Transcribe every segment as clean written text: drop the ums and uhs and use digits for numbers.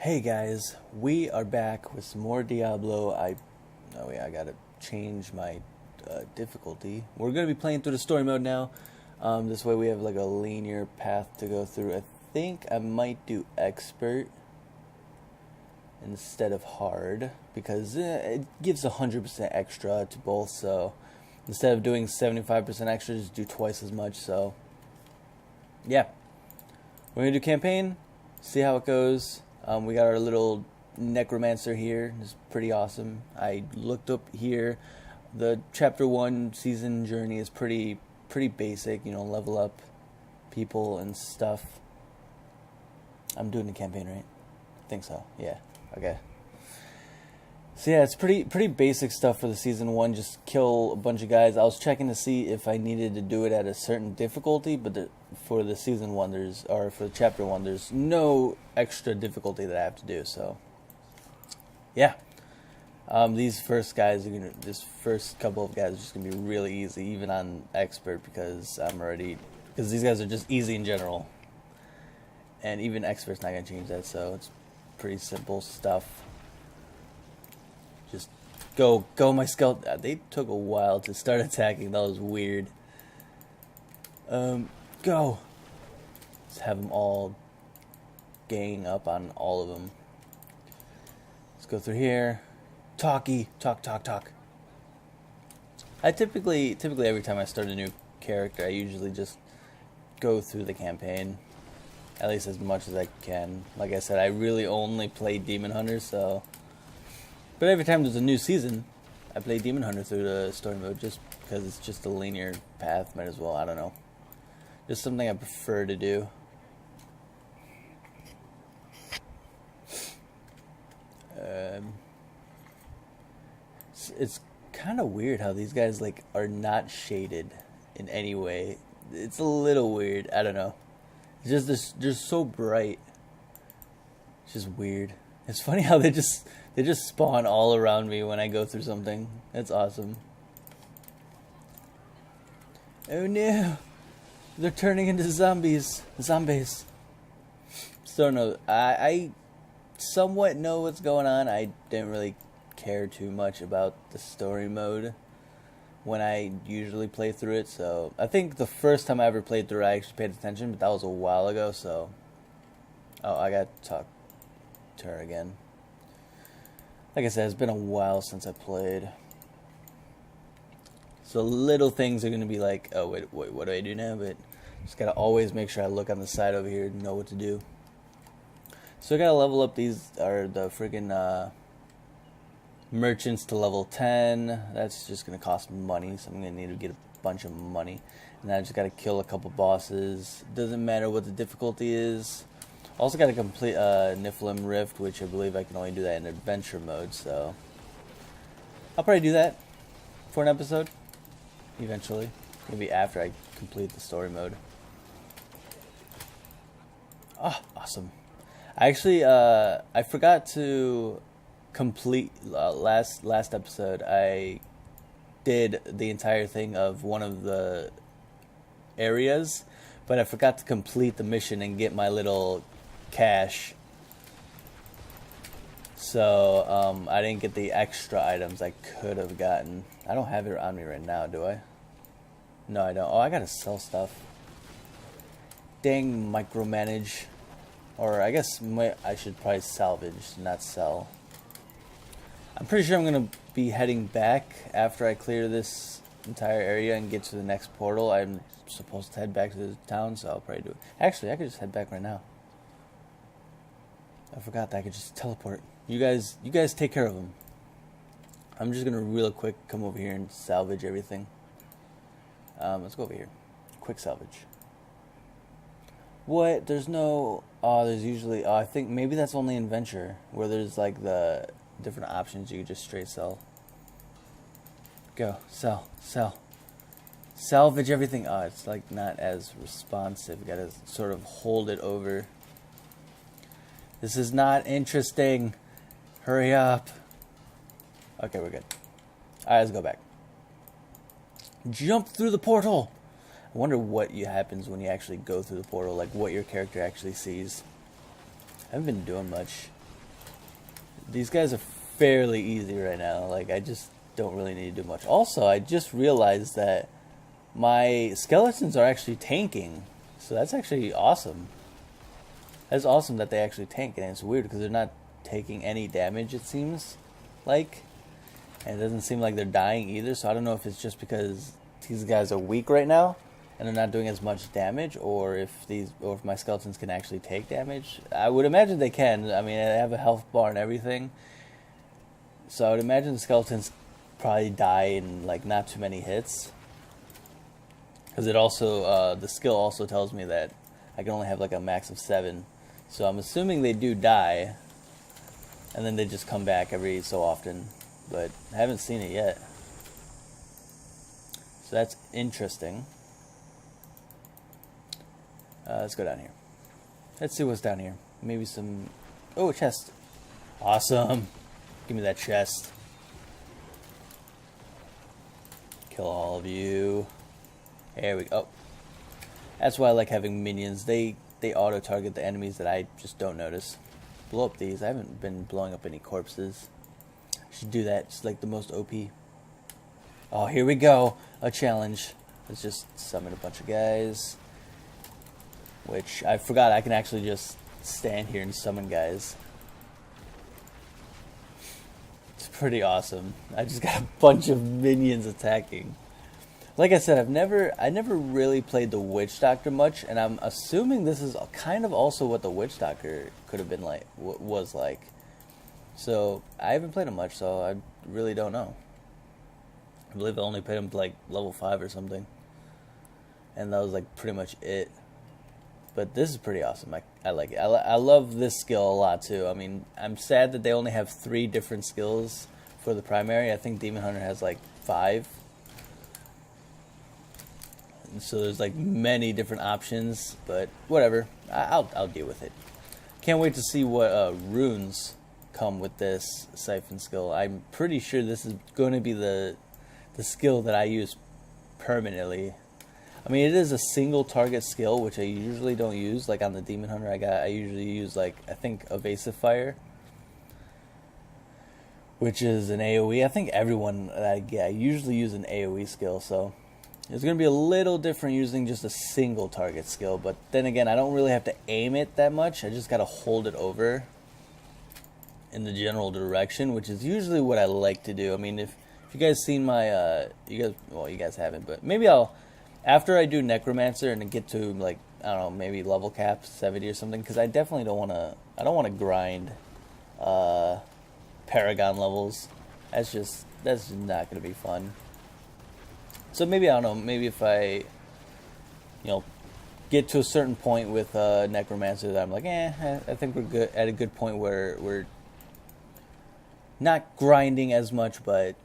Hey guys, we are back with some more Diablo. I gotta change my difficulty. We're gonna be playing through the story mode now. This way we have like a linear path to go through. I think I might do expert instead of hard because it gives 100% extra to both. So instead of doing 75% extra, just do twice as much. So yeah, we're gonna do campaign, see how it goes. We got our little Necromancer here. It's pretty awesome. I looked up here. The chapter 1 season journey is pretty basic. You know, level up people and stuff. I'm doing the campaign, right? I think so. Yeah. Okay. So yeah, it's pretty basic stuff for the season 1. Just kill a bunch of guys. I was checking to see if I needed to do it at a certain difficulty, but for the season 1, for the chapter 1, there's no extra difficulty that I have to do. So yeah, these first couple of guys are just gonna be really easy, even on expert, because these guys are just easy in general, and even expert's not gonna change that. So it's pretty simple stuff. Just go my skeleton. They took a while to start attacking. That was weird. Go. Let's have them all gang up on all of them. Let's go through here. Talk. I typically every time I start a new character, I usually just go through the campaign, at least as much as I can. Like I said, I really only play Demon Hunter, so. But every time there's a new season, I play Demon Hunter through the story mode just because it's just a linear path. Might as well, I don't know. Just something I prefer to do. It's kind of weird how these guys are not shaded in any way. It's a little weird. I don't know. It's just they're so bright. It's just weird. It's funny how they just spawn all around me when I go through something. That's awesome. Oh no, they're turning into zombies. So no, I somewhat know what's going on. I didn't really care too much about the story mode when I usually play through it. So I think the first time I ever played through it, I actually paid attention, but that was a while ago. So, I got to talk to her again. Like I said, it's been a while since I played. So little things are going to be like, oh, wait, what do I do now? But just got to always make sure I look on the side over here and know what to do. So I got to level up the friggin' merchants to level 10. That's just going to cost money, so I'm going to need to get a bunch of money. And I just got to kill a couple bosses. Doesn't matter what the difficulty is. Also got to complete Niflheim Rift, which I believe I can only do that in adventure mode, so I'll probably do that for an episode eventually, maybe after I complete the story mode. Oh, awesome. I actually I forgot to complete last episode. I did the entire thing of one of the areas, but I forgot to complete the mission and get my little cash, so I didn't get the extra items I could have gotten. I don't have it on me right now, do I? No, I don't. Oh, I gotta sell stuff. Dang, micromanage. Or I guess I should probably salvage, not sell. I'm pretty sure I'm gonna be heading back after I clear this entire area and get to the next portal. I'm supposed to head back to the town, so I'll probably do it. Actually, I could just head back right now. I forgot that I could just teleport. You guys take care of them. I'm just gonna real quick come over here and salvage everything. Let's go over here. Quick salvage. What? There's no. Oh, there's usually. Oh, I think maybe that's only in Venture, where there's like the different options you could just straight sell. Go sell. Salvage everything. Oh, it's like not as responsive. You gotta sort of hold it over. This is not interesting. Hurry up. Okay, we're good. Alright, let's go back. Jump through the portal. I wonder what happens when you actually go through the portal, like what your character actually sees. I haven't been doing much. these guys are fairly easy right now. Like, I just don't really need to do much. Also, I just realized that my skeletons are actually tanking. So that's actually awesome. That's awesome that they actually tank. And it's weird because they're not taking any damage, it seems like. And it doesn't seem like they're dying either. So I don't know if it's just because these guys are weak right now and they're not doing as much damage, or if my skeletons can actually take damage. I would imagine they can. I mean, they have a health bar and everything. So I would imagine the skeletons probably die in like not too many hits. Because it also, the skill also tells me that I can only have like a max of 7. So I'm assuming they do die. And then they just come back every so often. But I haven't seen it yet. So that's interesting. Let's go down here. Let's see what's down here. Maybe some... Oh, a chest. Awesome. Give me that chest. Kill all of you. There we go. Oh. That's why I like having minions. They auto-target the enemies that I just don't notice. Blow up these. I haven't been blowing up any corpses. I should do that. It's like the most OP. Oh, here we go. A challenge. Let's just summon a bunch of guys. Which, I forgot I can actually just stand here and summon guys. It's pretty awesome. I just got a bunch of minions attacking. Like I said, I never really played the Witch Doctor much, and I'm assuming this is kind of also what the Witch Doctor could have been like, was like. So, I haven't played him much, so I really don't know. I believe I only played him to like level 5 or something. And that was like pretty much it. But this is pretty awesome. I like it. I love this skill a lot too. I mean, I'm sad that they only have 3 different skills for the primary. I think Demon Hunter has like 5. And so there's like many different options, but whatever. I'll deal with it. Can't wait to see what runes come with this Siphon skill. I'm pretty sure this is going to be the skill that I use permanently. I mean, it is a single target skill, which I usually don't use. Like on the Demon Hunter, I usually use like, I think, Evasive Fire, which is an AoE. I think everyone that I get, I usually use an AoE skill, so it's going to be a little different using just a single target skill. But then again, I don't really have to aim it that much. I just got to hold it over in the general direction, which is usually what I like to do. I mean, if you guys seen my, you guys haven't, but maybe after I do Necromancer and get to like, I don't know, maybe level cap 70 or something, because I definitely don't want to grind Paragon levels. That's just not going to be fun. So maybe, I don't know, maybe if I, get to a certain point with Necromancer that I'm like, I think we're good at a good point where we're not grinding as much, but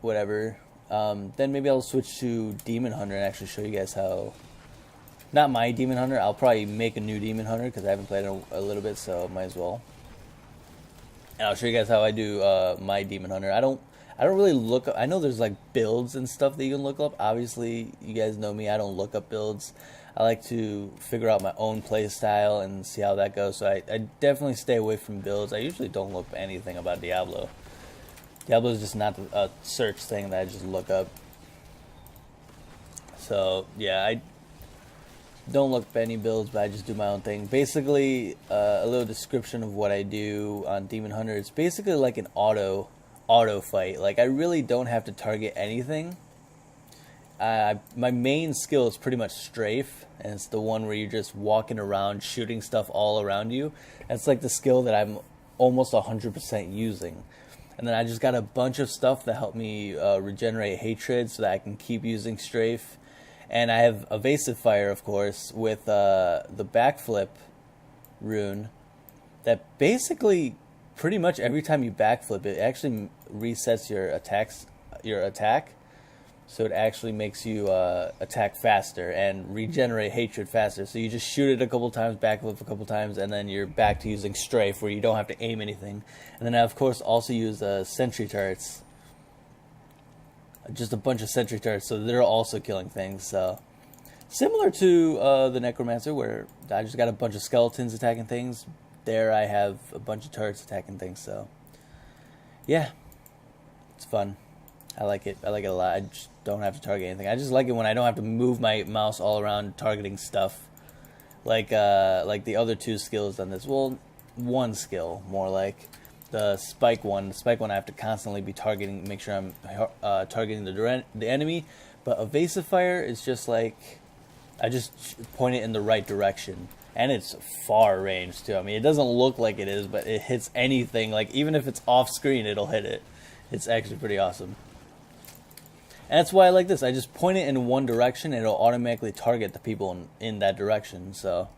whatever. Then maybe I'll switch to Demon Hunter and actually show you guys how. Not my Demon Hunter. I'll probably make a new Demon Hunter because I haven't played it a little bit, so might as well. And I'll show you guys how I do my Demon Hunter. I don't really look up. I know there's like builds and stuff that you can look up. Obviously, you guys know me. I don't look up builds. I like to figure out my own play style and see how that goes. So I definitely stay away from builds. I usually don't look anything about Diablo. Diablo is just not a search thing that I just look up. So, yeah, I don't look up any builds, but I just do my own thing. Basically, a little description of what I do on Demon Hunter. It's basically like an auto fight. Like, I really don't have to target anything. My main skill is pretty much strafe, and it's the one where you're just walking around shooting stuff all around you. That's like the skill that I'm almost 100% using. And then I just got a bunch of stuff that help me regenerate hatred so that I can keep using strafe. And I have Evasive Fire, of course, with the backflip rune that basically pretty much every time you backflip, it actually resets your attack. So it actually makes you attack faster and regenerate hatred faster. So you just shoot it a couple times, backflip a couple times, and then you're back to using strafe where you don't have to aim anything. And then I, of course, also use sentry turrets. Just a bunch of sentry turrets, so they're also killing things. So similar to the Necromancer, where I just got a bunch of skeletons attacking things. There I have a bunch of turrets attacking things, so yeah, it's fun. I like it. I like it a lot. I just don't have to target anything. I just like it when I don't have to move my mouse all around targeting stuff. Like the other two skills on this. Well, one skill, more like the spike one. The spike one I have to constantly be targeting, make sure I'm targeting the enemy. But evasive fire is just like, I just point it in the right direction. And it's far range too. I mean, it doesn't look like it is, but it hits anything. Like, even if it's off screen, it'll hit it. It's actually pretty awesome. And that's why I like this. I just point it in one direction, and it'll automatically target the people in that direction. So,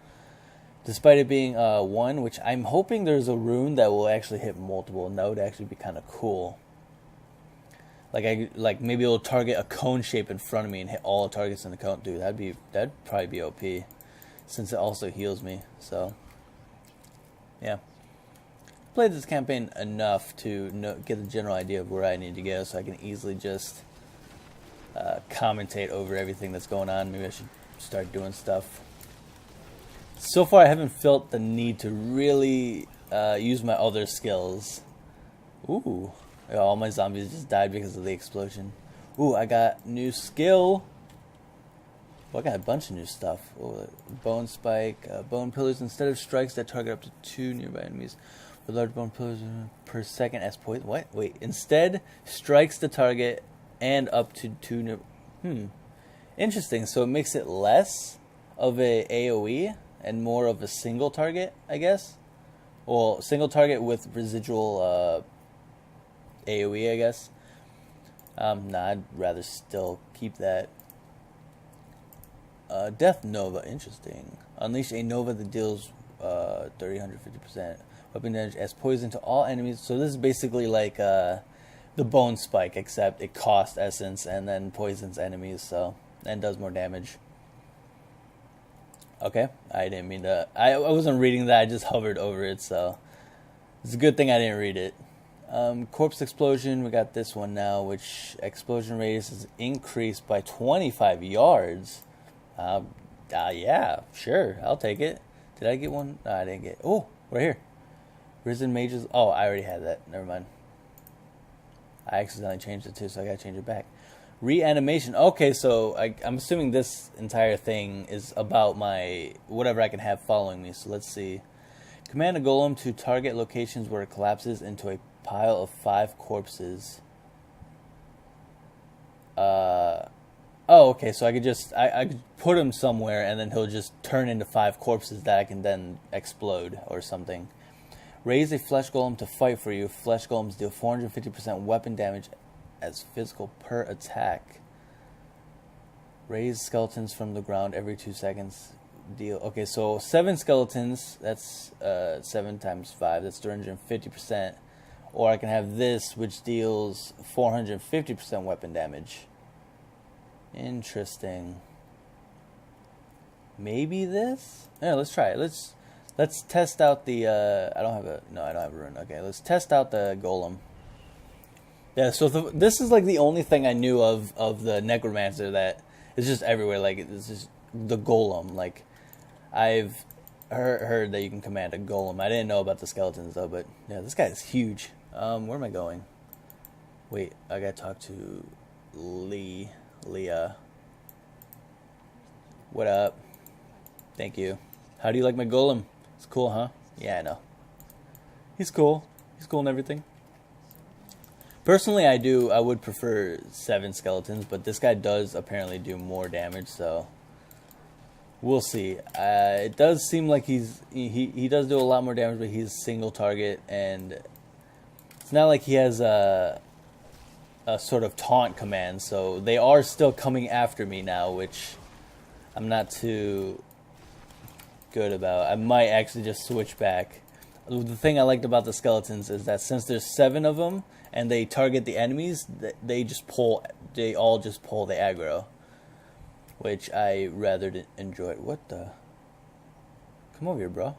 despite it being one, which I'm hoping there's a rune that will actually hit multiple, and that would actually be kind of cool. Like maybe it'll target a cone shape in front of me and hit all the targets in the cone. Dude, that'd probably be OP, since it also heals me. So, yeah. Played this campaign enough to get a general idea of where I need to go, so I can easily just commentate over everything that's going on. Maybe I should start doing stuff. So far, I haven't felt the need to really use my other skills. Ooh, yeah, all my zombies just died because of the explosion. Ooh, I got new skill. Well, I got a bunch of new stuff. Ooh, bone spike, bone pillars. Instead of strikes that target up to 2 nearby enemies with large bone pillars per second as poison. What? Wait. Instead, strikes the target and up to 2 near. Interesting. So it makes it less of a AoE and more of a single target, I guess. Well, single target with residual AoE, I guess. Nah, I'd rather still keep that. Death Nova, interesting. Unleash a Nova that deals 350% weapon damage as poison to all enemies. So this is basically like the bone spike, except it costs essence and then poisons enemies, so, and does more damage. Okay, I didn't mean to. I wasn't reading that. I just hovered over it, so it's a good thing I didn't read it. Corpse explosion. We got this one now, which explosion radius is increased by 25 yards. Yeah, sure, I'll take it. Did I get one? No, I didn't get. Oh, right here. Risen mages. Oh, I already had that. Never mind. I accidentally changed it too, so I gotta change it back. Reanimation. Okay, so I'm assuming this entire thing is about my whatever I can have following me. So let's see. Command a golem to target locations where it collapses into a pile of 5 corpses. Oh, okay. So I could just I could put him somewhere, and then he'll just turn into 5 corpses that I can then explode or something. Raise a flesh golem to fight for you. Flesh golems deal 450% weapon damage as physical per attack. Raise skeletons from the ground every 2 seconds. Deal. Okay, so 7 skeletons. That's 7 times 5. That's 350%. Or I can have this, which deals 450% weapon damage. Interesting. Maybe this? Yeah, let's try it. Let's test out the, I don't have a rune. Okay, let's test out the golem. Yeah, so this is like the only thing I knew of the Necromancer that is just everywhere. Like, it's just the golem. Like, I've heard that you can command a golem. I didn't know about the skeletons, though, but yeah, this guy is huge. Where am I going? Wait, I gotta talk to Leah. What up? Thank you. How do you like my golem? It's cool, huh? Yeah, I know. He's cool. He's cool and everything. Personally, I would prefer 7 skeletons, but this guy does apparently do more damage, so we'll see. It does seem like he does do a lot more damage, but he's single target, and it's not like he has a sort of taunt command, so they are still coming after me now, which I'm not too good about. I might actually just switch back. The thing I liked about the skeletons is that since there's 7 of them and they target the enemies, they all just pull the aggro, which I rather enjoy. What the? Come over here, bro.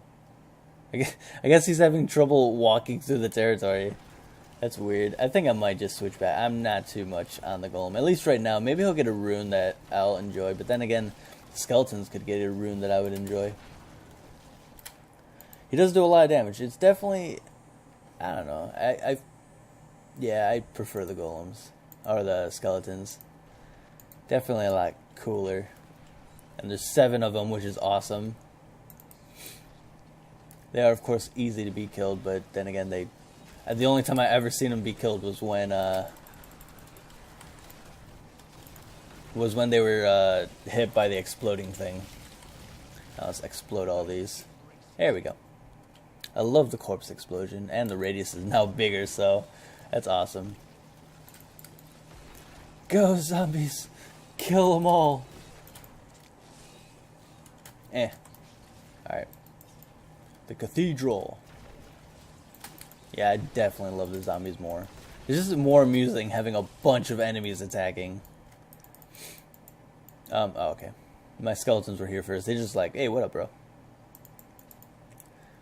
I guess he's having trouble walking through the territory. That's weird. I think I might just switch back. I'm not too much on the golem, at least right now. Maybe he'll get a rune that I'll enjoy, but then again, skeletons could get a rune that I would enjoy. He does do a lot of damage. It's definitely, I don't know. Yeah, I prefer the golems. Or the skeletons. Definitely a lot cooler. And there's 7 of them, which is awesome. They are, of course, easy to be killed, but then again, the only time I ever seen them be killed was when they were hit by the exploding thing. Now let's explode all these. There we go. I love the corpse explosion, and the radius is now bigger, so that's awesome. Go, zombies! Kill them all! Alright. The cathedral. Yeah, I definitely love the zombies more. It's just more amusing having a bunch of enemies attacking. Oh, okay. My skeletons were here first. They just like, hey, what up, bro?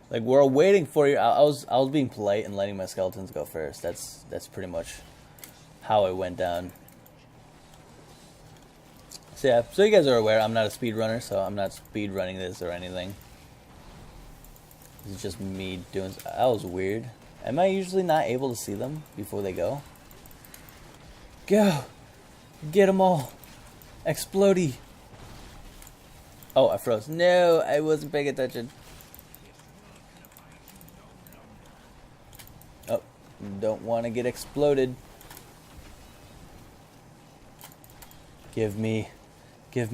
Like, we're waiting for you. I was being polite and letting my skeletons go first. That's pretty much how it went down. So yeah, so you guys are aware I'm not a speedrunner, so I'm not speedrunning this or anything. It's just me doing. That was weird. Am I usually not able to see them before they go? Go! Get them all! Explodey! Oh, I froze. No, I wasn't paying attention. Oh, don't want to get exploded. Give me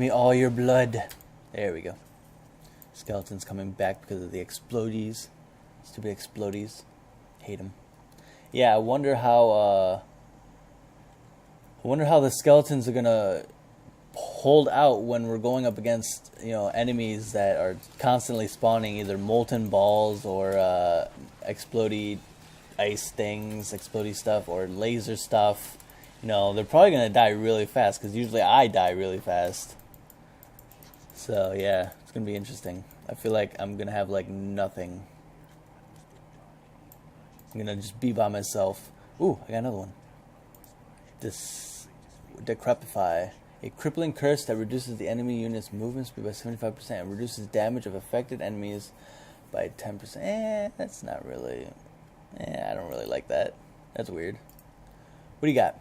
all your blood. There we go. Skeletons coming back because of the explodies. Stupid explodies. Hate them. Yeah, I wonder how the skeletons are gonna hold out when we're going up against, you know, enemies that are constantly spawning either molten balls or explodey ice things, explodey stuff, or laser stuff. You know, they're probably gonna die really fast because usually I die really fast. So yeah, it's gonna be interesting. I feel like I'm gonna have like nothing. I'm gonna just be by myself. Ooh, I got another one. This Decrepify. A crippling curse that reduces the enemy unit's movement speed by 75% and reduces damage of affected enemies by 10%. That's not really. I don't really like that. That's weird. What do you got?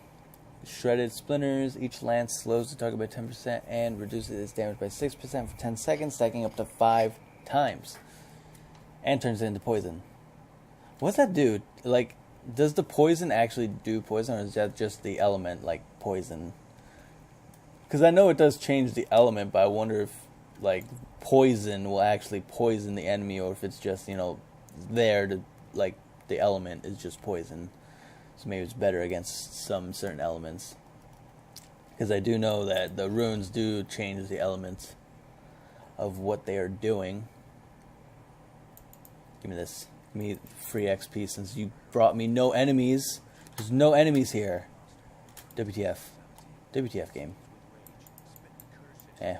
Shredded splinters. Each lance slows the target by 10% and reduces its damage by 6% for 10 seconds, stacking up to 5 times. And turns it into poison. What's that do? Like, does the poison actually do poison, or is that just the element, like poison? Because I know it does change the element, but I wonder if, like, poison will actually poison the enemy, or if it's just, you know, there to, like, the element is just poison. So maybe it's better against some certain elements. Because I do know that the runes do change the elements of what they are doing. Give me this. Give me free XP since you brought me no enemies. There's no enemies here. WTF. WTF game.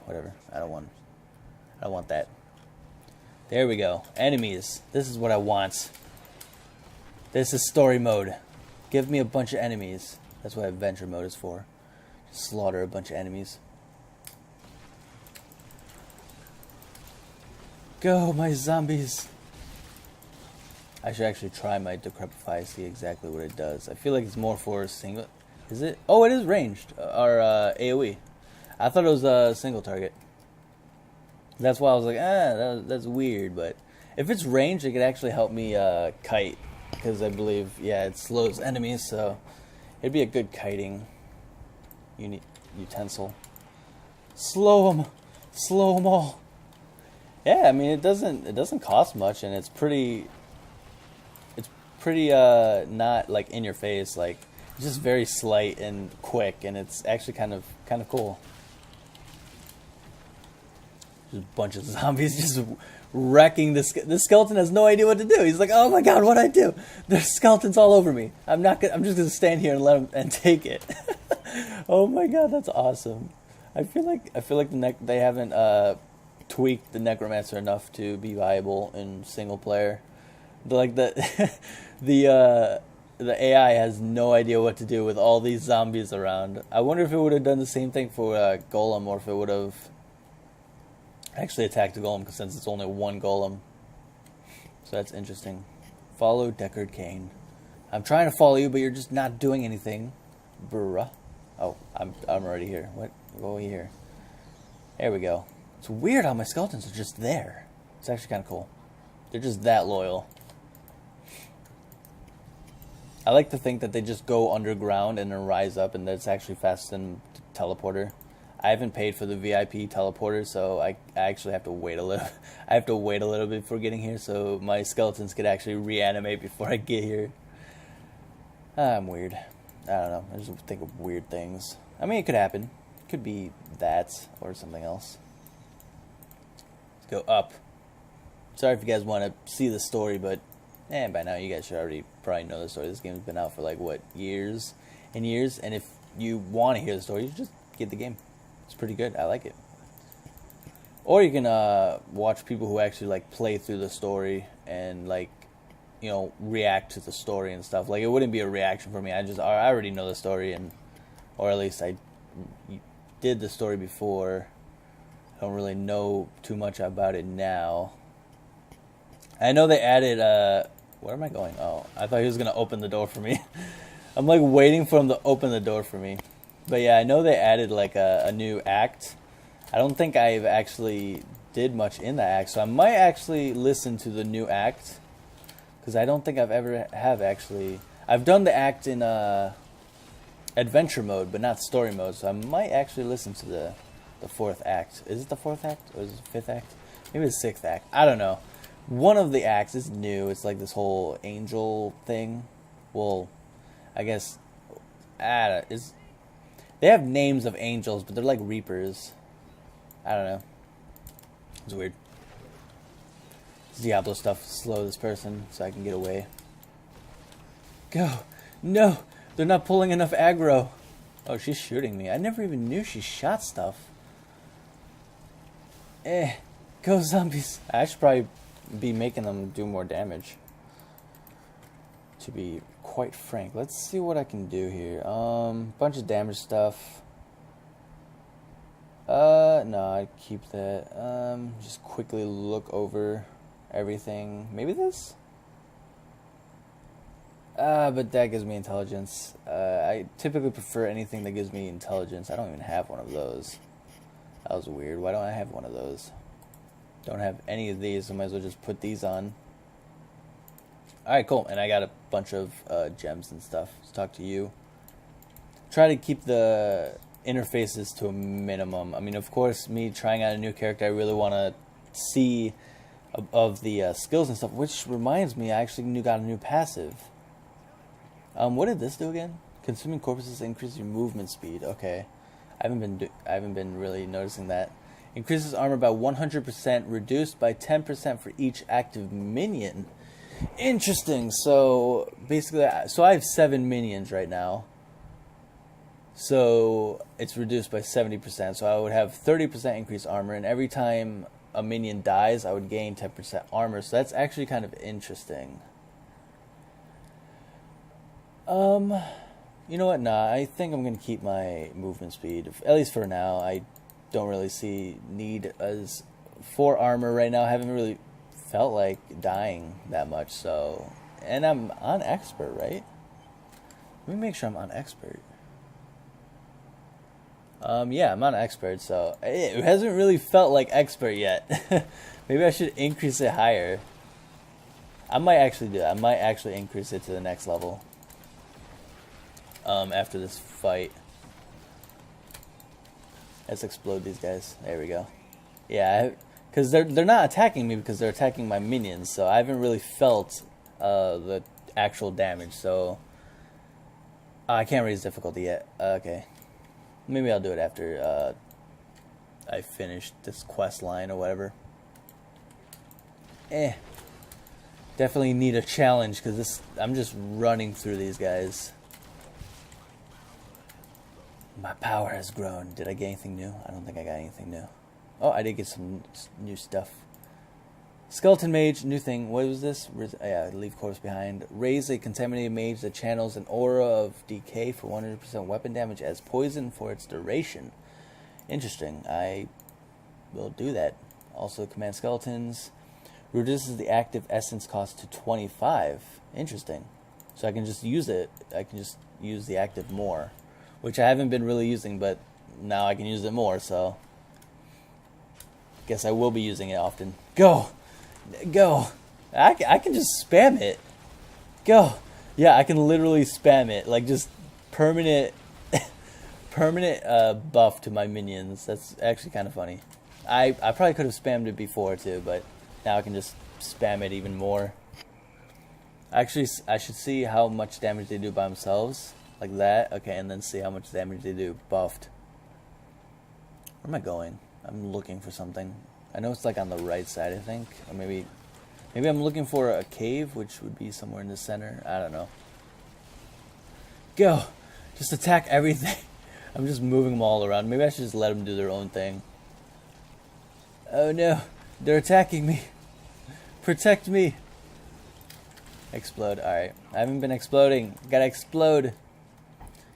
Whatever. I don't want that. There we go. Enemies. This is what I want. This is story mode. Give me a bunch of enemies. That's what adventure mode is for. Just slaughter a bunch of enemies. Go, my zombies. I should actually try my Decrepify, see exactly what it does. I feel like it's more for single. Is it? Oh, it is ranged. Or AoE. I thought it was a single target. That's why I was like, that's weird. But if it's ranged, it could actually help me kite. Because I believe, yeah, it slows enemies, so it'd be a good kiting utensil. Slow them all. Yeah, I mean it doesn't cost much, and it's pretty not like in your face, like it's just very slight and quick, and it's actually kind of cool. Just a bunch of zombies just wrecking this skeleton has no idea what to do. He's like, oh my god, what'd I do? There's skeletons all over me. I'm just gonna stand here and let him and take it. Oh my god, that's awesome. I feel like they haven't tweaked the Necromancer enough to be viable in single player. Like the AI has no idea what to do with all these zombies around. I wonder if it would have done the same thing for Golem, or if it would have actually attacked the Golem, because since it's only one Golem. So that's interesting. Follow Deckard Cain. I'm trying to follow you, but you're just not doing anything. Bruh. Oh, I'm already here. What? Go over here. There we go. It's weird how my skeletons are just there. It's actually kind of cool. They're just that loyal. I like to think that they just go underground and then rise up, and that's actually faster than teleporter. I haven't paid for the VIP teleporter, so I actually have to wait a little. I have to wait a little bit before getting here, so my skeletons could actually reanimate before I get here. I'm weird. I don't know. I just think of weird things. I mean, it could happen. It could be that or something else. Let's go up. Sorry if you guys want to see the story, but by now you guys should already probably know the story. This game's been out for like, what, years and years? And if you want to hear the story, you just get the game. It's pretty good. I like it. Or you can watch people who actually like play through the story and like, you know, react to the story and stuff. Like, it wouldn't be a reaction for me. I already know the story, and or at least I did the story before. I don't really know too much about it now. I know they added where am I going? Oh, I thought he was gonna open the door for me. I'm like waiting for him to open the door for me. But yeah, I know they added like a new act. I don't think I've actually did much in the act, so I might actually listen to the new act, because I don't think I've ever actually. I've done the act in adventure mode, but not story mode, so I might actually listen to the fourth act. Is it the fourth act, or is it the fifth act? Maybe the sixth act. I don't know. One of the acts is new. It's like this whole angel thing. Well, I guess they have names of angels, but they're like reapers. I don't know. It's weird. Diablo stuff. Slow this person so I can get away. Go. No. They're not pulling enough aggro. Oh, she's shooting me. I never even knew she shot stuff. Go zombies. I should probably be making them do more damage, to be quite frank. Let's see what I can do here. Bunch of damage stuff. No, I'd keep that. Just quickly look over everything. Maybe this? But that gives me intelligence. I typically prefer anything that gives me intelligence. I don't even have one of those. That was weird. Why don't I have one of those? Don't have any of these, so I might as well just put these on. Alright, cool. And I got a bunch of gems and stuff. Let's talk to you. Try to keep the interfaces to a minimum. I mean, of course, me trying out a new character, I really want to see of the skills and stuff, which reminds me, I actually got a new passive. What did this do again? Consuming corpses increases your movement speed. Okay. I haven't been really noticing that. Increases armor by 100%, reduced by 10% for each active minion. Interesting. So basically, I have 7 minions right now. So it's reduced by 70%. So I would have 30% increased armor, and every time a minion dies, I would gain 10% armor. So that's actually kind of interesting. You know what? Nah, I think I'm gonna keep my movement speed, at least for now. I don't really see need as for armor right now. I haven't really felt like dying that much, so. And I'm on expert, right? Let me make sure I'm on expert. Yeah, I'm on expert, so it hasn't really felt like expert yet. Maybe I should increase it higher. I might actually do that. I might actually increase it to the next level. After this fight. Let's explode these guys. There we go. Yeah, because they're not attacking me because they're attacking my minions, so I haven't really felt the actual damage, so I can't raise difficulty yet. Okay. Maybe I'll do it after I finish this quest line or whatever. Definitely need a challenge because I'm just running through these guys. My power has grown. Did I get anything new? I don't think I got anything new. Oh, I did get some new stuff. Skeleton Mage, new thing. What was this? Yeah, leave corpse behind. Raise a contaminated mage that channels an aura of decay for 100% weapon damage as poison for its duration. Interesting. I will do that. Also, command skeletons. Reduces the active essence cost to 25. Interesting. So I can just use it. I can just use the active more, which I haven't been really using, but now I can use it more, so guess I will be using it often. Go! Go! I can just spam it. Go! Yeah, I can literally spam it. Like, just permanent buff to my minions. That's actually kind of funny. I probably could have spammed it before too, but now I can just spam it even more. Actually, I should see how much damage they do by themselves. Like that. Okay, and then see how much damage they do buffed. Where am I going? I'm looking for something. I know it's like on the right side, I think. Or maybe I'm looking for a cave, which would be somewhere in the center. I don't know. Go! Just attack everything. I'm just moving them all around. Maybe I should just let them do their own thing. Oh no, they're attacking me. Protect me. Explode. Alright. I haven't been exploding. Gotta explode.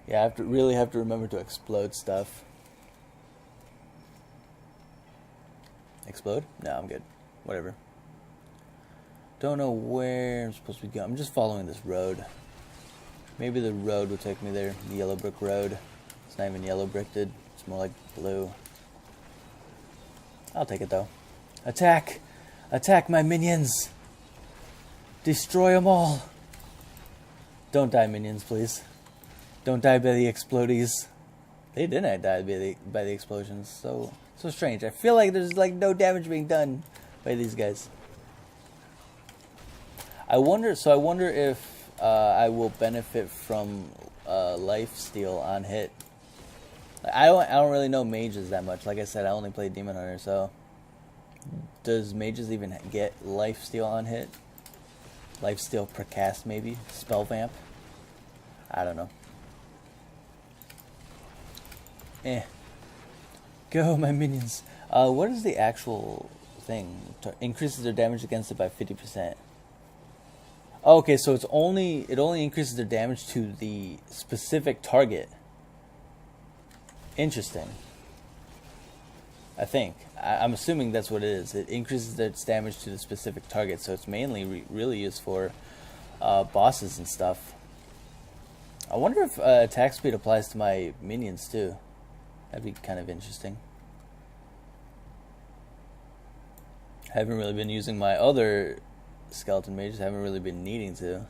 Yeah, I really have to remember to explode stuff. Explode? No, I'm good. Whatever. Don't know where I'm supposed to be going. I'm just following this road. Maybe the road will take me there. The yellow brick road. It's not even yellow bricked. It's more like blue. I'll take it though. Attack! Attack my minions! Destroy them all! Don't die, minions, please. Don't die by the explodies. They didn't die by the explosions. So strange. I feel like there's like no damage being done by these guys. I wonder if I will benefit from life steal on hit. I don't really know mages that much. Like I said, I only play Demon Hunter, so does mages even get life steal on hit? Life steal per cast, maybe? Spell vamp? I don't know. Go, my minions. What is the actual thing? Increases their damage against it by 50%. Okay, so it only increases their damage to the specific target. Interesting. I think. I'm assuming that's what it is. It increases its damage to the specific target, so it's mainly really used for bosses and stuff. I wonder if attack speed applies to my minions too. That'd be kind of interesting. I haven't really been using my other skeleton mages. I haven't really been needing to.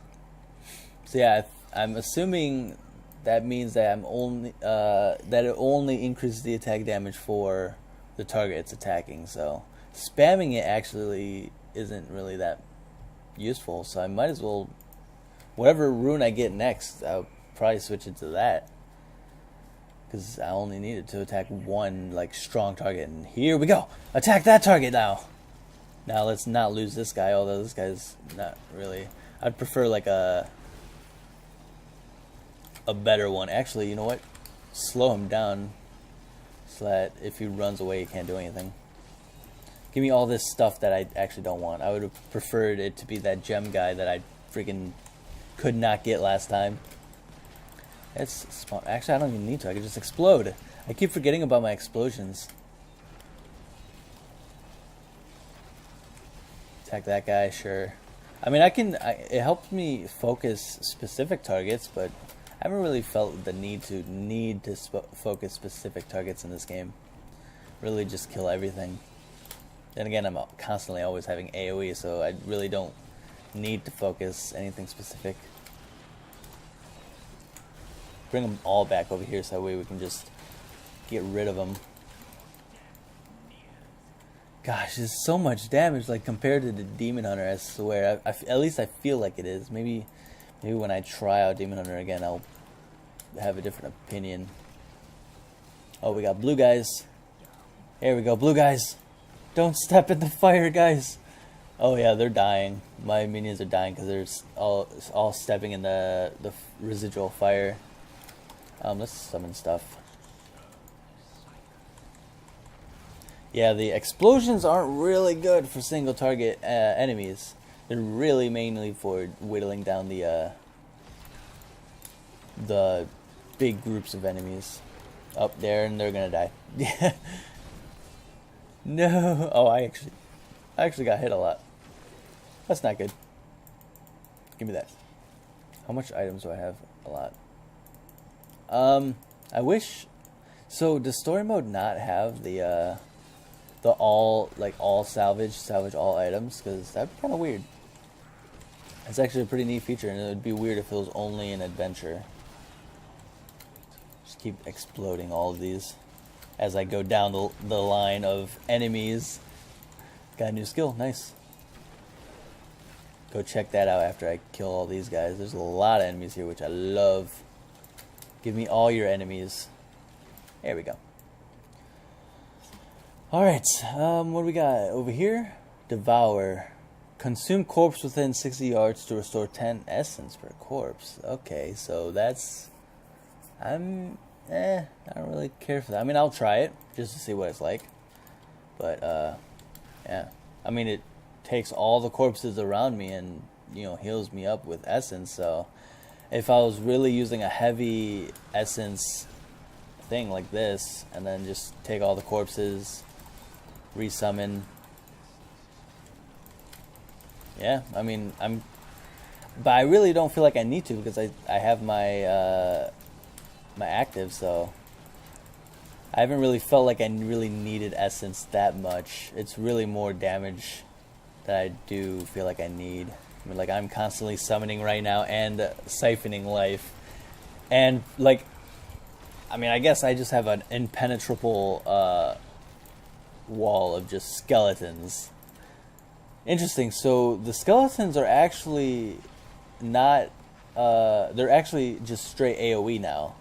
So yeah, I'm assuming that means that that it only increases the attack damage for the target it's attacking. So spamming it actually isn't really that useful. So I might as well, whatever rune I get next, I'll probably switch it to that, because I only need it to attack one like strong target. And here we go. Attack that target now. Now let's not lose this guy, although this guy's not really. I'd prefer like a better one. Actually, you know what? Slow him down so that if he runs away, he can't do anything. Give me all this stuff that I actually don't want. I would have preferred it to be that gem guy that I freaking could not get last time. It's smart. Actually, I don't even need to. I can just explode. I keep forgetting about my explosions. Attack that guy, sure. I mean, it helps me focus specific targets, but I haven't really felt the need to focus specific targets in this game. Really just kill everything. Then again, I'm constantly always having AoE, so I really don't need to focus anything specific. Bring them all back over here so that way we can just get rid of them. Gosh, there's so much damage, like compared to the Demon Hunter. I swear, at least I feel like it is. Maybe when I try out Demon Hunter again, I'll have a different opinion. Oh, we got blue guys. Here we go, blue guys. Don't step in the fire, guys. Oh yeah, they're dying. My minions are dying because they're all stepping in the residual fire. Let's summon stuff. Yeah, the explosions aren't really good for single target enemies. They're really mainly for whittling down the big groups of enemies up there, and they're gonna die. Yeah. No. Oh, I actually got hit a lot. That's not good. Give me that. How much items do I have? A lot. I wish. So does story mode not have the all salvage all items? Because that'd be kind of weird. It's actually a pretty neat feature, and it would be weird if it was only an adventure. Just keep exploding all of these as I go down the line of enemies. Got a new skill, nice. Go check that out after I kill all these guys. There's a lot of enemies here, which I love. Give me all your enemies. There we go. Alright, what do we got over here? Devour. Consume corpse within 60 yards to restore 10 essence per corpse. Okay, so that's... I don't really care for that. I mean, I'll try it, just to see what it's like. But, yeah. I mean, it takes all the corpses around me and, you know, heals me up with essence, so... If I was really using a heavy essence thing like this, and then just take all the corpses, resummon. Yeah, I mean, but I really don't feel like I need to, because I have my my active, so I haven't really felt like I really needed essence that much. It's really more damage that I do feel like I need. I mean, like, I'm constantly summoning right now and siphoning life. And, like, I mean, I guess I just have an impenetrable wall of just skeletons. Interesting. So, the skeletons are actually not... they're actually just straight AoE now.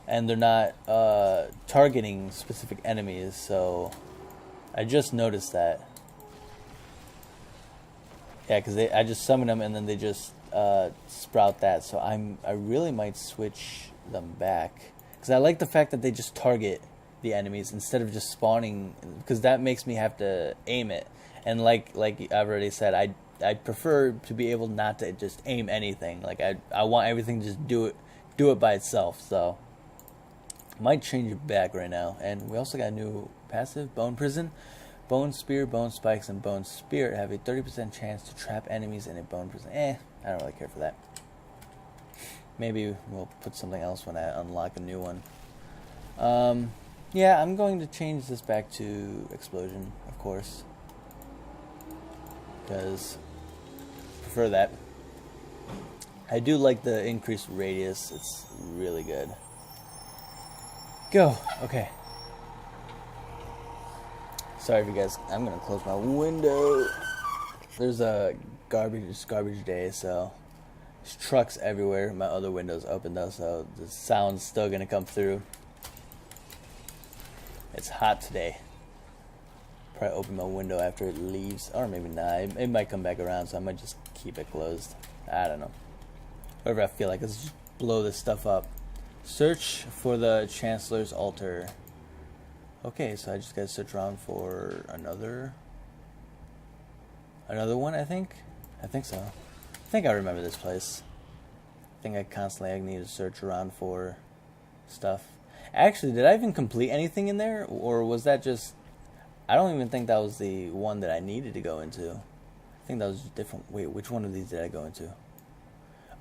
And they're not targeting specific enemies, so... I just noticed that. Yeah, because I just summon them and then they just sprout that. So I really might switch them back, because I like the fact that they just target the enemies instead of just spawning, because that makes me have to aim it. And like I've already said, I prefer to be able not to just aim anything. Like I want everything to just do it by itself. So I might change it back right now. And we also got a new passive, Bone Prison. Bone Spear, Bone Spikes, and Bone Spirit have a 30% chance to trap enemies in a bone prison. I don't really care for that. Maybe we'll put something else when I unlock a new one. Yeah, I'm going to change this back to Explosion, of course. Because I prefer that. I do like the increased radius. It's really good. Go. Okay. Sorry if you guys, I'm going to close my window. There's a garbage day, so there's trucks everywhere. My other window's open though, so the sound's still going to come through. It's hot today. Probably open my window after it leaves, or maybe not. It might come back around, so I might just keep it closed. I don't know. Whatever I feel like, let's just blow this stuff up. Search for the Chancellor's Altar. Okay, so I just gotta search around for another one, I think so. I think I remember this place. I think I constantly need to search around for stuff. Actually, did I even complete anything in there? Or was that just... I don't even think that was the one that I needed to go into. I think that was different. Wait, which one of these did I go into?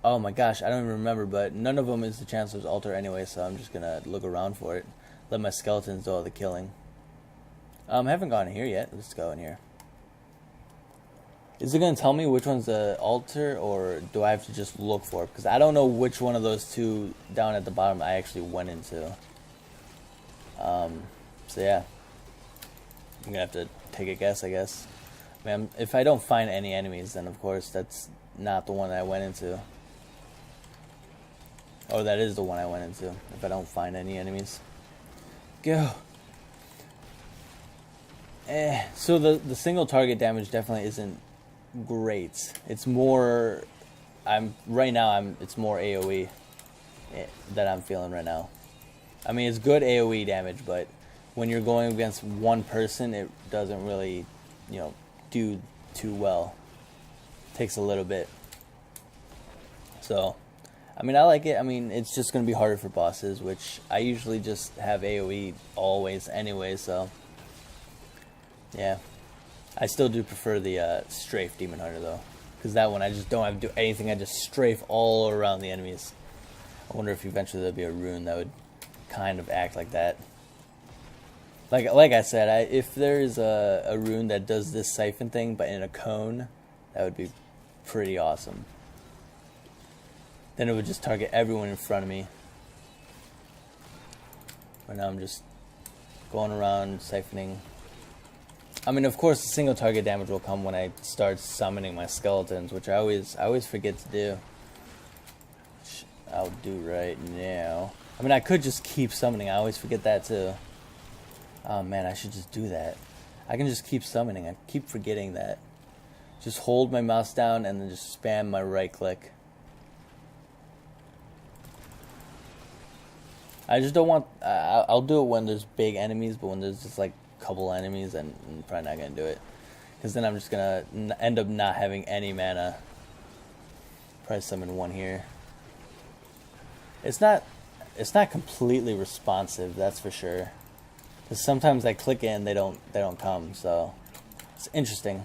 Oh my gosh, I don't even remember, but none of them is the Chancellor's Altar anyway, so I'm just gonna look around for it. Let my skeletons do all the killing. I haven't gone here yet. Let's go in here. Is it going to tell me which one's the altar, or do I have to just look for it? Because I don't know which one of those two down at the bottom I actually went into. So yeah. I'm going to have to take a guess, I guess. I mean, if I don't find any enemies, then of course that's not the one that I went into. Or that is the one I went into, if I don't find any enemies. Go. So the single target damage definitely isn't great. It's more... It's more AoE that I'm feeling right now. I mean, it's good AoE damage, but when you're going against one person, it doesn't really, do too well. It takes a little bit. So, I mean, I like it. I mean, it's just going to be harder for bosses, which I usually just have AoE always anyway, so... Yeah. I still do prefer the Strafe Demon Hunter, though. Because that one I just don't have to do anything. I just strafe all around the enemies. I wonder if eventually there'll be a rune that would kind of act like that. Like I said, if there's a rune that does this siphon thing, but in a cone, that would be pretty awesome. Then it would just target everyone in front of me. Right now I'm just going around siphoning. I mean, of course, the single target damage will come when I start summoning my skeletons, which I always forget to do. Which I'll do right now. I mean, I could just keep summoning. I always forget that too. Oh man, I should just do that. I can just keep summoning. I keep forgetting that. Just hold my mouse down and then just spam my right click. I just don't want... I'll do it when there's big enemies, but when there's just like a couple enemies, then I'm probably not going to do it. Because then I'm just going to end up not having any mana. Probably summon one here. It's not completely responsive, that's for sure. Because sometimes I click in, they don't come, so it's interesting.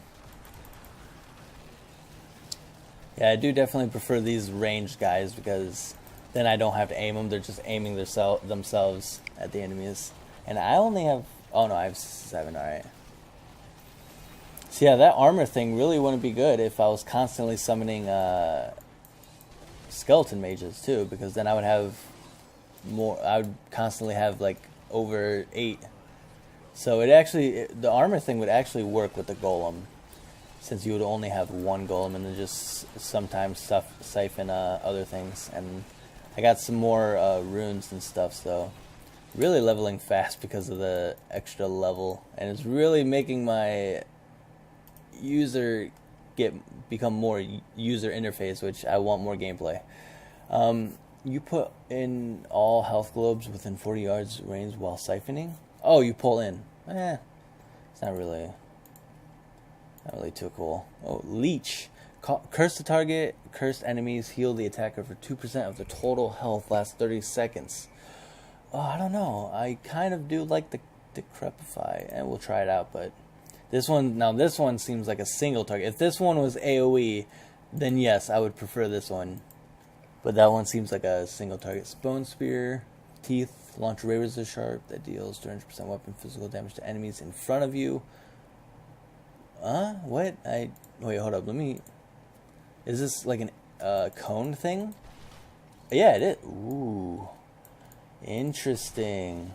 Yeah, I do definitely prefer these ranged guys because then I don't have to aim them. They're just aiming themselves at the enemies. And I only have... Oh no, I have 7, alright. So yeah, that armor thing really wouldn't be good if I was constantly summoning skeleton mages too, because then I would have more... I would constantly have like over 8. So the armor thing would actually work with the golem, since you would only have one golem and then just sometimes siphon other things. And I got some more runes and stuff, so really leveling fast because of the extra level, and it's really making my user become more user interface, which I want more gameplay. You put in all health globes within 40 yards range while siphoning. Oh, you pull in. It's not really too cool. Oh, leech. Curse the target, cursed enemies, heal the attacker for 2% of the total health, lasts 30 seconds. Oh, I don't know. I kind of do like the decrepify, and we'll try it out, but this one seems like a single target. If this one was AoE, then yes, I would prefer this one. But that one seems like a single target. Bone Spear, Teeth, launch ray razor sharp that deals 200% weapon physical damage to enemies in front of you. What? Wait, hold up. Is this like an cone thing? Yeah, it is. Ooh. Interesting.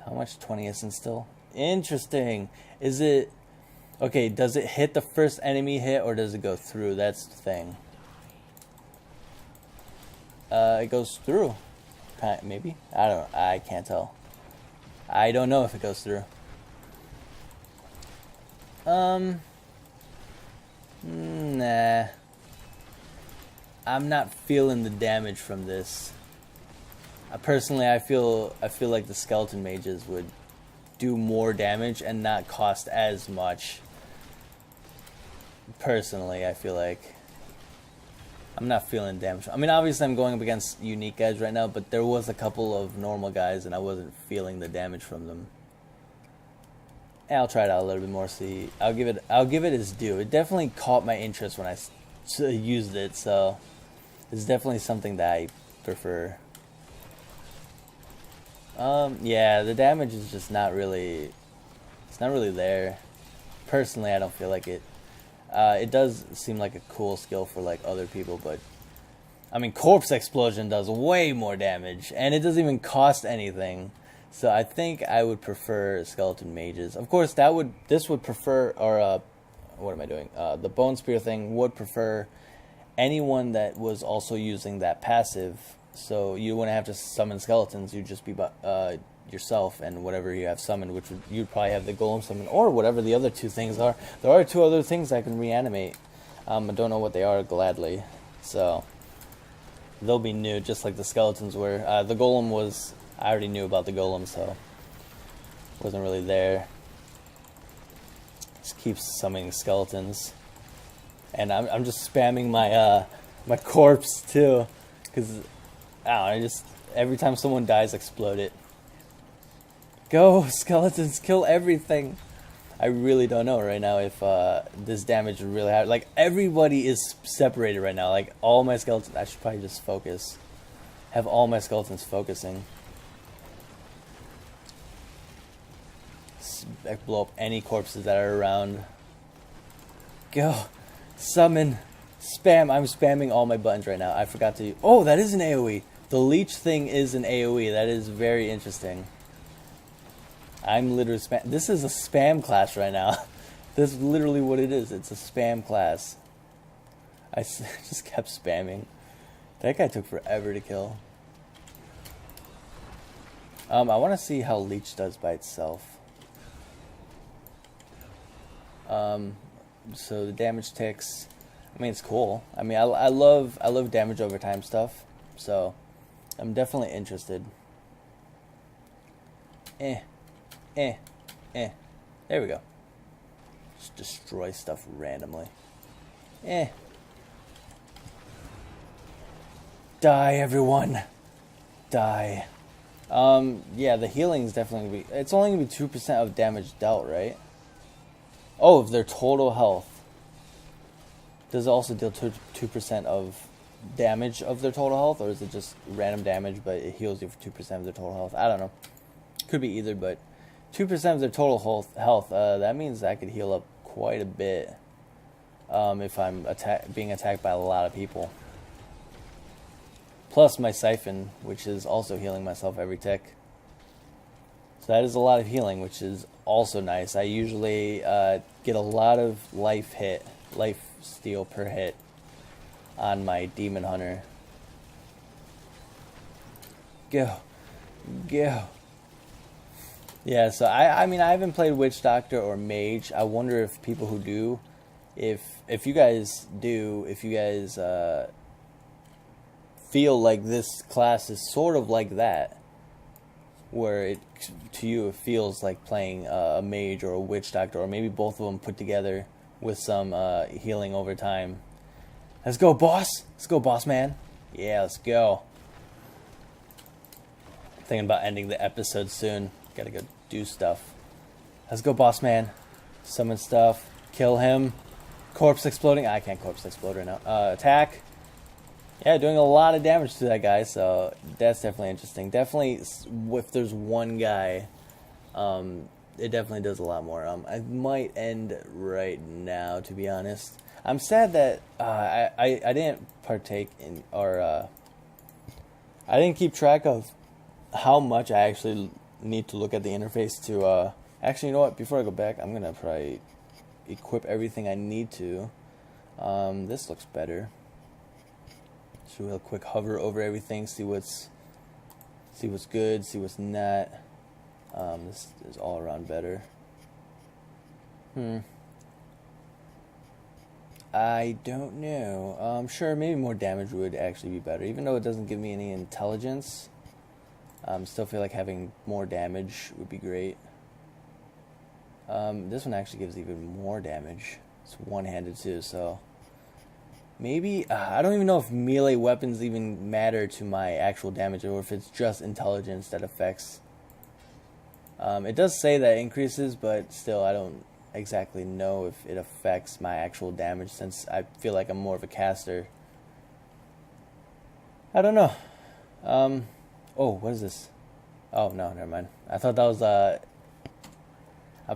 How much? 20 essence still? Interesting. Is it... Okay, does it hit the first enemy hit or does it go through? That's the thing. It goes through. Maybe? I don't know. I can't tell. I don't know if it goes through. Nah. I'm not feeling the damage from this. Personally, I feel like the skeleton mages would do more damage and not cost as much. Personally, I feel like I'm not feeling damage. I mean, obviously I'm going up against unique guys right now, but there was a couple of normal guys and I wasn't feeling the damage from them. And I'll try it out a little bit more. See, I'll give it its due. It definitely caught my interest when I used it, so it's definitely something that I prefer. Yeah, the damage is just not really... It's not really there. Personally, I don't feel like it. It does seem like a cool skill for like other people, but... I mean, Corpse Explosion does way more damage, and it doesn't even cost anything. So I think I would prefer Skeleton Mages. Of course, this would prefer... Or, what am I doing? The Bone Spear thing would prefer anyone that was also using that passive... So you wouldn't have to summon skeletons. You'd just be yourself and whatever you have summoned, which you'd probably have the golem summon or whatever the other two things are. There are 2 other things I can reanimate. I don't know what they are gladly. So they'll be new, just like the skeletons were. The golem was... I already knew about the golem, so it wasn't really there. Just keeps summoning skeletons, and I'm just spamming my my corpse too, because. I just, every time someone dies, explode it. Go, skeletons, kill everything. I really don't know right now if this damage is really hard. Like, everybody is separated right now. Like, all my skeletons... I should probably just focus. Have all my skeletons focusing. Blow up any corpses that are around. Go. Summon. Spam. I'm spamming all my buttons right now. I forgot to... Oh, that is an AoE. The leech thing is an AoE. That is very interesting. I'm literally spam. This is a spam class right now. This is literally what it is. It's a spam class. I just kept spamming. That guy took forever to kill. I want to see how leech does by itself. So the damage ticks. I mean, it's cool. I mean, I love damage over time stuff. So I'm definitely interested. There we go. Just destroy stuff randomly. Die, everyone. Die. Yeah, the healing's definitely gonna be... It's only gonna be 2% of damage dealt, right? Oh, of their total health. Does it also deal 2% of damage of their total health? Or is it just random damage, but it heals you for 2% of their total health? I don't know. Could be either, but 2% of their total health, that means I could heal up quite a bit if I'm being attacked by a lot of people. Plus my siphon, which is also healing myself every tick. So that is a lot of healing, which is also nice. I usually get a lot of life steal per hit on my demon hunter. Go. Yeah, so I mean, I haven't played Witch Doctor or Mage. I wonder if people who do, if you guys do, if you guys feel like this class is sort of like that, where to you it feels like playing a Mage or a Witch Doctor, or maybe both of them put together with some healing over time. Let's go, boss! Let's go, boss man! Yeah, let's go. Thinking about ending the episode soon. Gotta go do stuff. Let's go, boss man. Summon stuff. Kill him. Corpse exploding. I can't corpse explode right now. Attack. Yeah, doing a lot of damage to that guy, so that's definitely interesting. Definitely, if there's one guy, it definitely does a lot more. I might end right now, to be honest. I'm sad that I didn't partake in, or I didn't keep track of how much I actually need to look at the interface to actually, you know what, before I go back, I'm gonna probably equip everything I need to. This looks better. Just real quick hover over everything, see what's good, see what's not. This is all around better. I don't know. Sure, maybe more damage would actually be better, even though it doesn't give me any intelligence. Still feel like having more damage would be great. This one actually gives even more damage. It's one-handed too, so maybe I don't even know if melee weapons even matter to my actual damage, or if it's just intelligence that affects. It does say that it increases, but still I don't exactly know if it affects my actual damage, since I feel like I'm more of a caster. I don't know. Oh, what is this? Oh, no, never mind. I thought that was, I'll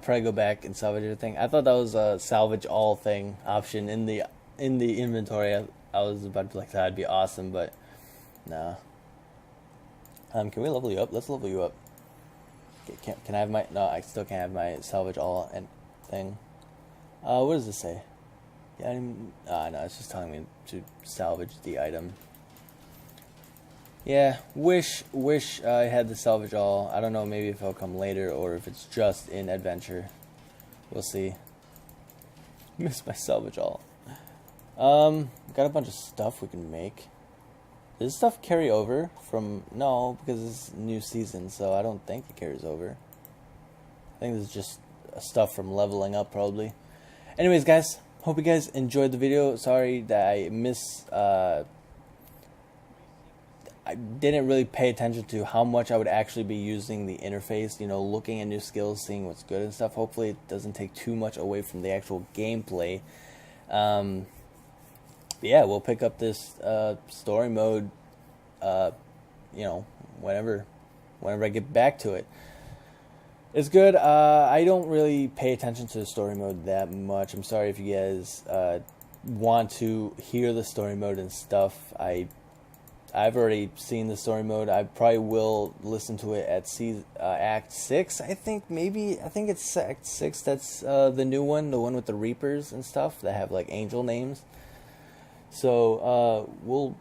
probably go back and salvage everything. I thought that was a salvage all thing option in the inventory. I was about to be like, that'd be awesome, but no. Can we level you up? Let's level you up. Okay, can I have my, no, I still can't have my salvage all and thing. What does this say? Yeah, no, it's just telling me to salvage the item. Yeah, wish I had the salvage all. I don't know, maybe if it'll come later or if it's just in adventure. We'll see. Miss my salvage all. Got a bunch of stuff we can make. Does this stuff carry over from... No, because it's new season, so I don't think it carries over. I think this is just stuff from leveling up, probably. Anyways, guys, hope you guys enjoyed the video. Sorry that I I didn't really pay attention to how much I would actually be using the interface, looking at new skills, seeing what's good and stuff. Hopefully it doesn't take too much away from the actual gameplay. Yeah, we'll pick up this story mode, whenever I get back to it. It's good. I don't really pay attention to the story mode that much. I'm sorry if you guys want to hear the story mode and stuff. I've already seen the story mode. I probably will listen to it at Act 6. I think it's Act 6. That's the new one, the one with the Reapers and stuff that have like angel names. So we'll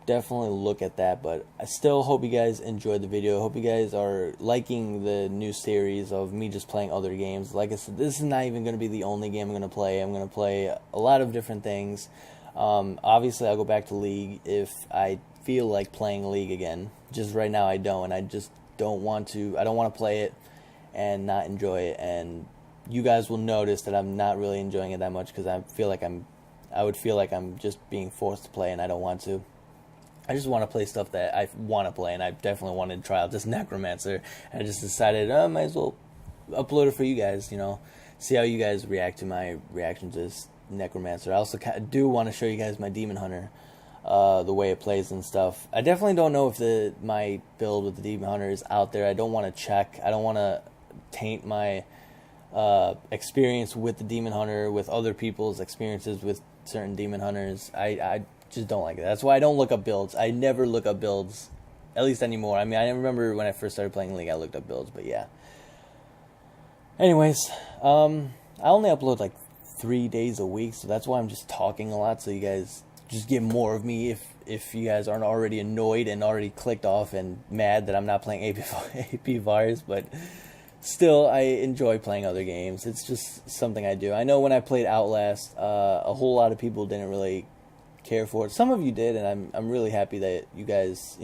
definitely look at that, but I still hope you guys enjoyed the video. Hope you guys are liking the new series of me just playing other games. Like I said, this is not even going to be the only game I'm going to play. I'm going to play a lot of different things. Obviously, I'll go back to League if I feel like playing League again. Just right now I don't, and I just don't want to. I don't want to play it and not enjoy it, and you guys will notice that I'm not really enjoying it that much because I would feel like I'm just being forced to play, and I don't want to. I just want to play stuff that I want to play, and I definitely wanted to try out this Necromancer. And I just decided, I might as well upload it for you guys, see how you guys react to my reaction to this Necromancer. I also do want to show you guys my Demon Hunter, the way it plays and stuff. I definitely don't know if my build with the Demon Hunter is out there. I don't want to check. I don't want to taint my experience with the Demon Hunter with other people's experiences with certain Demon Hunters. I just don't like it. That's why I don't look up builds. I never look up builds, at least anymore. I mean, I remember when I first started playing League, I looked up builds, but yeah. Anyways, I only upload like 3 days a week, so that's why I'm just talking a lot, so you guys just get more of me if you guys aren't already annoyed and already clicked off and mad that I'm not playing AP Virus, but still, I enjoy playing other games. It's just something I do. I know when I played Outlast, a whole lot of people didn't really care for it. Some of you did, and I'm really happy that you guys,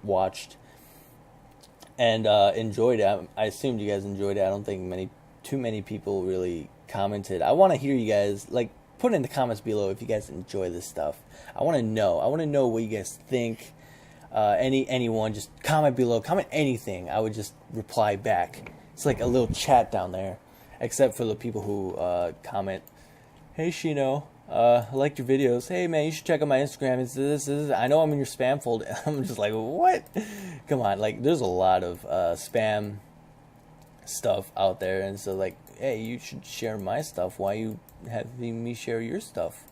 watched and enjoyed it. I assumed you guys enjoyed it. I don't think too many people really commented. I want to hear you guys, put in the comments below if you guys enjoy this stuff. I want to know. I want to know what you guys think. Anyone, just comment below. Comment anything. I would just reply back. It's like a little chat down there, except for the people who comment, "Hey Shino, I liked your videos. Hey man, you should check out my Instagram. It's this. I know I'm in your spam folder." I'm just like, what? Come on, there's a lot of spam stuff out there, and so hey, you should share my stuff. Why are you having me share your stuff?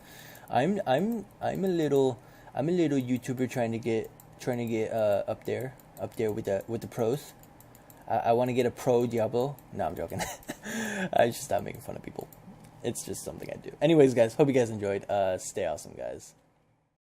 I'm a little YouTuber trying to get up there with the pros. I want to get a pro Diablo. No, I'm joking. I should stop making fun of people. It's just something I do. Anyways, guys, hope you guys enjoyed. Stay awesome, guys.